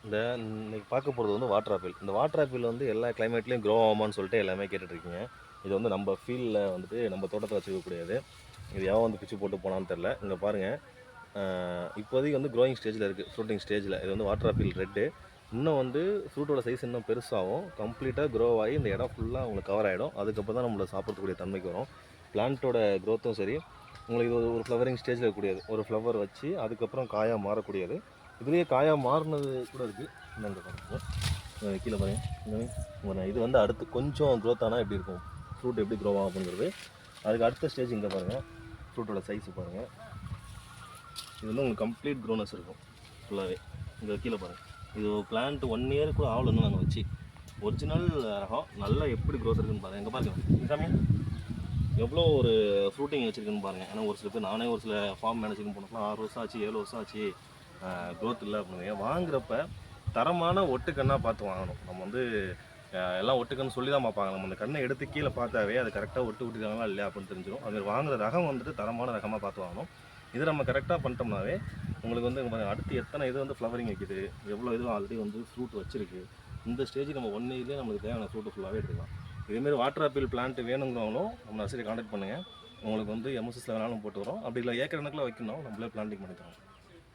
இந்த இன்னைக்கு பார்க்க போகிறது வந்து வாட்டர் ஆப்பிள். இந்த வாட்டர் ஆப்பிள் வந்து எல்லா கிளைமேட்லேயும் க்ரோ ஆகுமான்னு சொல்லிட்டு எல்லாமே கேட்டுட்ருக்கீங்க. இது வந்து நம்ம ஃபீல்டில் வந்துட்டு நம்ம தோட்டத்தில் வச்சுக்கக்கூடியது. இது எவன் வந்து பிச்சு போட்டு போனான்னு தெரில. இங்கே பாருங்கள், இப்போதைக்கு வந்து க்ரோயிங் ஸ்டேஜில் இருக்குது, ஃப்ரூட்டிங் ஸ்டேஜில். இது வந்து வாட்டர் ஆப்பிள் ரெட்டு. இன்னும் வந்து ஃப்ரூட்டோட சைஸ் இன்னும் பெருசாகும், கம்ப்ளீட்டாக க்ரோ ஆகி இந்த இடம் ஃபுல்லாக உங்களுக்கு கவர் ஆகிடும். அதுக்கப்புறம் தான் நம்மளை சாப்பிடக்கூடிய தன்மைக்கு வரும். பிளான்ட்டோட க்ரோத்தும் சரி, உங்களுக்கு இது ஒரு ஃப்ளவரிங் ஸ்டேஜில் இருக்கக்கூடியது. ஒரு ஃப்ளவர் வச்சு அதுக்கப்புறம் காயாக மாறக்கூடியது. இதுலேயே காயாக மாறினது கூட இருக்குது. என்னங்க பாருங்கள், கீழே பாருங்கள். இது வந்து அடுத்து கொஞ்சம் க்ரோத் ஆனால் எப்படி இருக்கும், ஃப்ரூட் எப்படி க்ரோ ஆகும் அப்படிங்கிறது. அதுக்கு அடுத்த ஸ்டேஜ் இங்கே பாருங்கள், ஃப்ரூட்டோட சைஸு பாருங்கள். இது வந்து உங்களுக்கு கம்ப்ளீட் க்ரோனஸ் இருக்கும் ஃபுல்லாகவே. இங்கே கீழே பாருங்கள், இது பிளான்ட் 1 இயர் கூட ஆகலன்னு நாங்கள் வச்சு. ஒரிஜினல் ரகம் நல்லா எப்படி க்ரோத் இருக்குன்னு பாருங்கள். எங்கே பாருங்கள் எல்லாமே எவ்வளோ ஒரு ஃப்ரூட்டிங் வச்சுருக்குன்னு பாருங்கள். ஏன்னா ஒரு சில பேர், நானே ஒரு சில ஃபார்ம் மேனேஜிங் போனப்பலாம் 6 வருஷம் ஆச்சு, 7 வருஷம் ஆச்சு, க்ரோத் இல்லை அப்படிங்க. வாங்குறப்ப தரமான ஒட்டுக்கண்ணாக பார்த்து வாங்கணும். நம்ம வந்து எல்லாம் ஒட்டுக்கன்னு சொல்லி தான் பார்ப்பாங்க. நம்ம அந்த கண்ணை எடுத்து கீழே பார்த்தாவே அது கரெக்டாக ஒட்டு விட்டுருக்காங்களா இல்லையா அப்படின்னு தெரிஞ்சிடும். அதுமாதிரி வாங்குற ரகம் வந்துட்டு தரமான ரகமாக பார்த்து வாங்கணும். இதை நம்ம கரெக்டாக பண்ணிட்டோம்னாவே உங்களுக்கு வந்து அடுத்து எத்தனை இது வந்து ஃப்ளவரிங் வைக்குது, எவ்வளோ இதுவும் ஆல்ரெடி வந்து ஃப்ரூட் வச்சிருக்கு. இந்த ஸ்டேஜுக்கு நம்ம 1 இயர்லேயே நம்மளுக்கு தேவையான ஃப்ரூட்டு ஃபுல்லாகவே எடுத்துக்கலாம். இதேமாரி வாட்டர் ஆப்பிள் பிளான்ட் வேணுங்கிறவங்களும் நம்ம நர்சரி கான்டாக்ட் பண்ணுங்கள். உங்களுக்கு வந்து எம்எஸ்எஸ்ல வேணாலும் போட்டு வரோம். அப்படி இல்லை ஏக்கர் கணக்கில் வைக்கணும், நம்மளே பிளான்டிங் பண்ணி தரோம்.